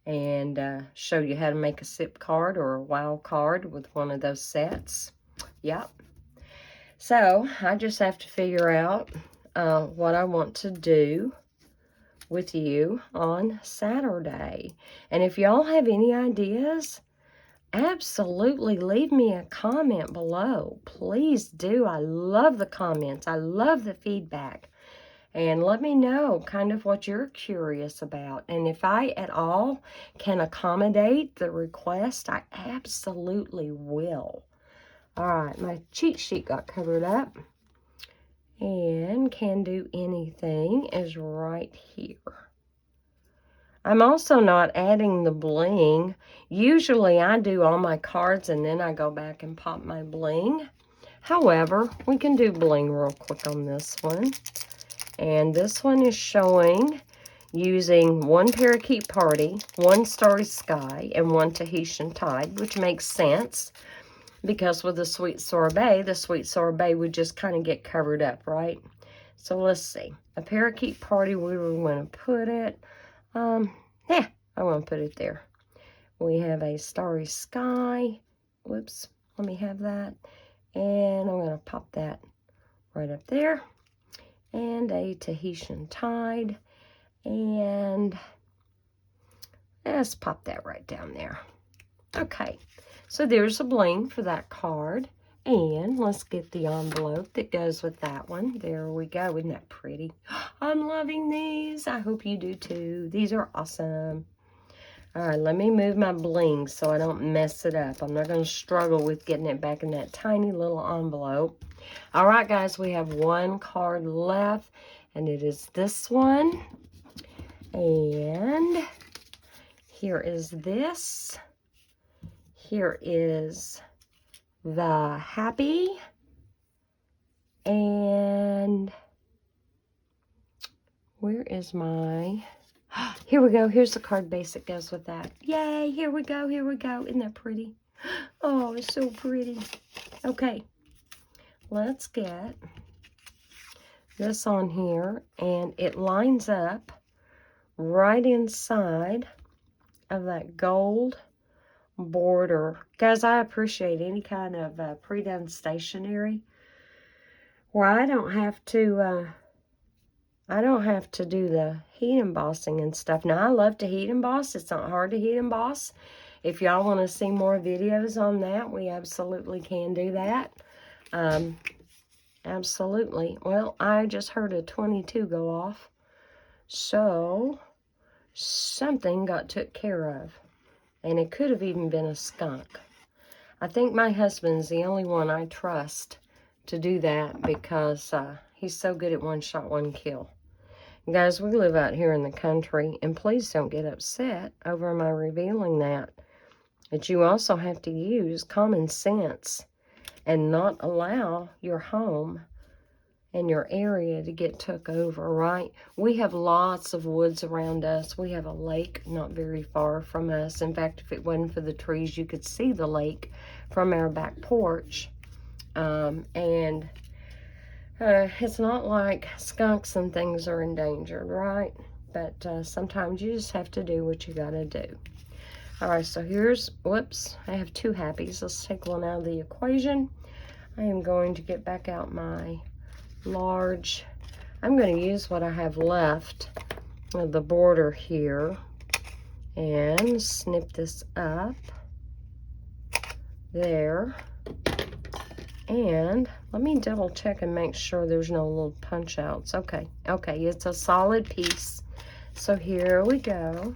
and show you how to make a SIP card or a WOW card with one of those sets. Yep. So I just have to figure out what I want to do with you on Saturday. And if y'all have any ideas, absolutely leave me a comment below. Please do. I love the comments. I love the feedback. And let me know kind of what you're curious about. And if I at all can accommodate the request, I absolutely will. All right, my cheat sheet got covered up. And Can Do Anything is right here. I'm also not adding the bling. Usually I do all my cards and then I go back and pop my bling. However, we can do bling real quick on this one. And this one is showing using one Parakeet Party, one Starry Sky, and one Tahitian Tide, which makes sense because with the Sweet Sorbet would just kind of get covered up, right? So let's see. A Parakeet Party, where we want to put it. Yeah, I want to put it there. We have a Starry Sky. Whoops, let me have that. And I'm going to pop that right up there. And a Tahitian Tide. And let's pop that right down there. Okay, so there's a bling for that card. And let's get the envelope that goes with that one. There we go. Isn't that pretty? I'm loving these. I hope you do too. These are awesome. All right, let me move my bling so I don't mess it up. I'm not going to struggle with getting it back in that tiny little envelope. All right, guys, we have one card left, and it is this one. And here is this. Here is the Happy. And where is my... Here we go. Here's the card base that goes with that. Yay, here we go, here we go. Isn't that pretty? Oh, it's so pretty. Okay, let's get this on here, and it lines up right inside of that gold border. Guys, I appreciate any kind of pre-done stationery where I don't have to do the heat embossing and stuff. Now, I love to heat emboss. It's not hard to heat emboss. If y'all want to see more videos on that, we absolutely can do that. Absolutely. Well, I just heard a 22 go off. So, something got took care of. And it could have even been a skunk. I think my husband's the only one I trust to do that because he's so good at one shot, one kill. Guys, we live out here in the country, and please don't get upset over my revealing that. But you also have to use common sense and not allow your home and your area to get took over, right? We have lots of woods around us. We have a lake not very far from us. In fact, if it wasn't for the trees, you could see the lake from our back porch. It's not like skunks and things are endangered, right? But sometimes you just have to do what you gotta do. All right, so here's, whoops, I have two Happies. Let's take one out of the equation. I am going to get back out my large. I'm going to use what I have left of the border here and snip this up there. And let me double check and make sure there's no little punch outs. Okay, it's a solid piece. So here we go.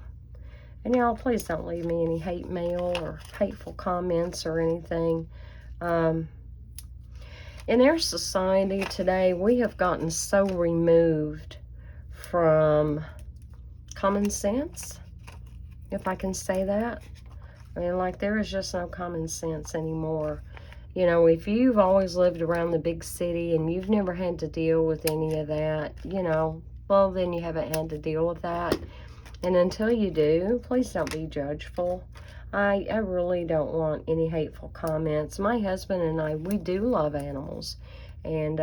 And y'all, please don't leave me any hate mail or hateful comments or anything. In our society today, we have gotten so removed from common sense, if I can say that. I mean, like, there is just no common sense anymore. You know, if you've always lived around the big city and you've never had to deal with any of that, you know, well, then you haven't had to deal with that. And until you do, please don't be judgeful. I really don't want any hateful comments. My husband and I, we do love animals. And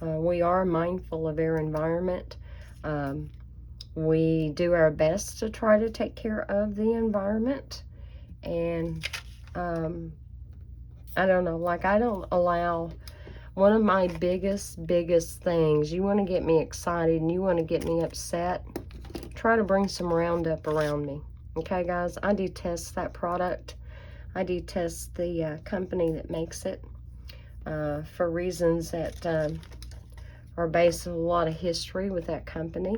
we are mindful of our environment. We do our best to try to take care of the environment. And I don't know, like, I don't allow, one of my biggest things, you want to get me excited and you want to get me upset, try to bring some Roundup around me. Okay, guys, I detest that product. I detest the company that makes it for reasons that are based on a lot of history with that company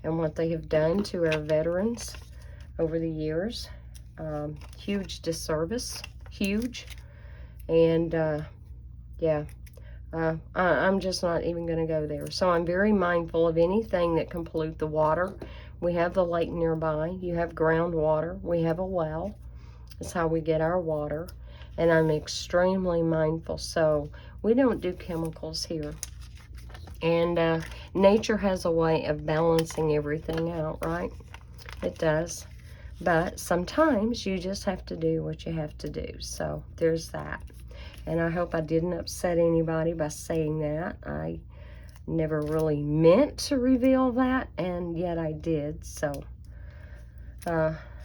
and what they have done to our veterans over the years. Huge disservice, huge. And yeah, I'm just not even going to go there. So I'm very mindful of anything that can pollute the water. We have the lake nearby. You have groundwater. We have a well. That's how we get our water. And I'm extremely mindful. So we don't do chemicals here. And nature has a way of balancing everything out, right? It does. But sometimes you just have to do what you have to do. So there's that. And I hope I didn't upset anybody by saying that. I never really meant to reveal that, and yet I did. So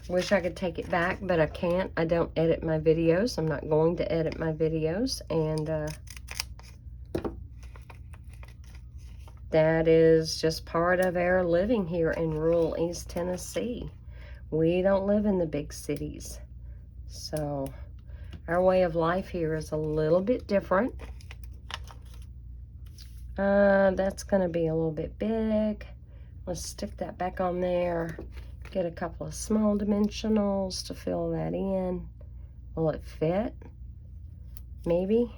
wish I could take it back, but I can't. I don't edit my videos. I'm not going to edit my videos. And that is just part of our living here in rural East Tennessee. We don't live in the big cities. So our way of life here is a little bit different. That's going to be a little bit big. Let's stick that back on there. Get a couple of small dimensionals to fill that in. Will it fit? Maybe.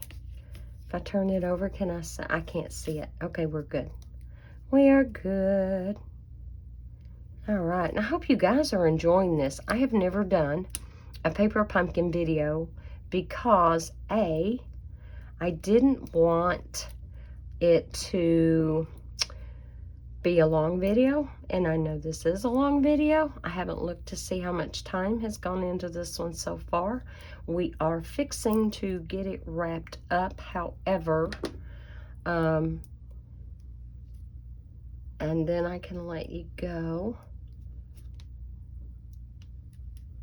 If I turn it over, can I see? I can't see it. Okay, we're good. We are good. All right, and I hope you guys are enjoying this. I have never done a paper pumpkin video because I didn't want it to be a long video, and I know this is a long video. I haven't looked to see how much time has gone into this one so far. We are fixing to get it wrapped up, however, and then I can let you go.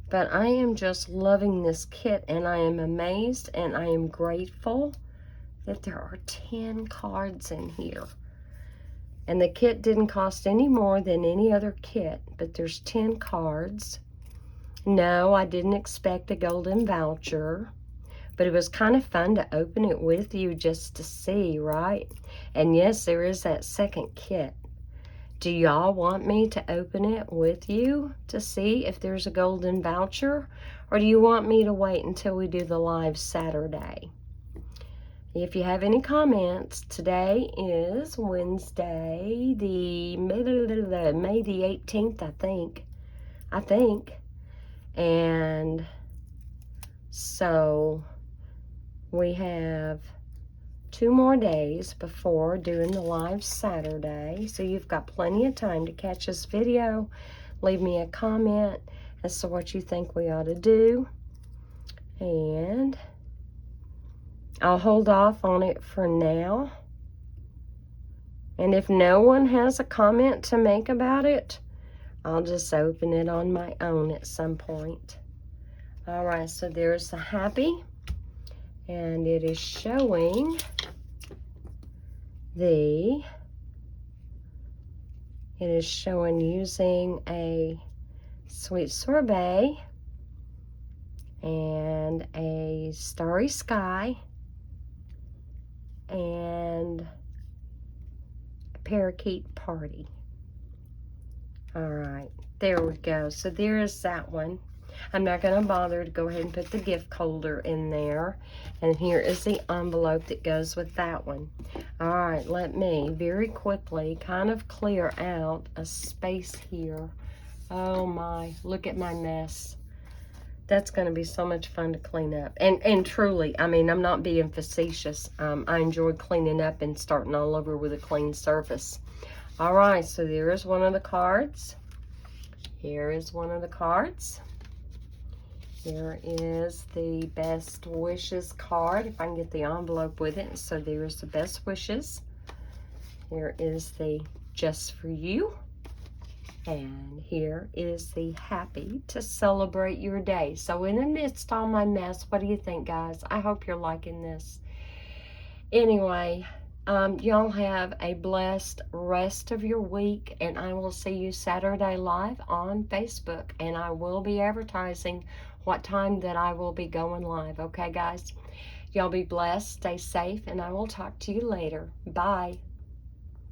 But I am just loving this kit, and I am amazed and I am grateful that there are 10 cards in here. And the kit didn't cost any more than any other kit, but there's 10 cards. No, I didn't expect a golden voucher, but it was kind of fun to open it with you just to see, right? And yes, there is that second kit. Do y'all want me to open it with you to see if there's a golden voucher? Or do you want me to wait until we do the live Saturday? If you have any comments, today is Wednesday, May the 18th, I think. And so we have 2 more days before doing the live Saturday. So you've got plenty of time to catch this video. Leave me a comment as to what you think we ought to do. And I'll hold off on it for now. And if no one has a comment to make about it, I'll just open it on my own at some point. All right, so there's the happy. And it is showing using a sweet sorbet and a starry sky and a parakeet party. All right, there we go. So there is that one. I'm not going to bother to go ahead and put the gift holder in there. And here is the envelope that goes with that one. All right, let me very quickly kind of clear out a space here. Oh my, look at my mess. That's going to be so much fun to clean up. And truly, I mean, I'm not being facetious. I enjoy cleaning up and starting all over with a clean surface. All right, so there is one of the cards. Here is one of the cards. Here is the best wishes card, if I can get the envelope with it. So there's the best wishes. Here is the just for you. And here is the happy to celebrate your day. So in the midst of all my mess, what do you think, guys? I hope you're liking this. Anyway, y'all have a blessed rest of your week, and I will see you Saturday live on Facebook, and I will be advertising what time that I will be going live. Okay, guys? Y'all be blessed, stay safe, and I will talk to you later. Bye.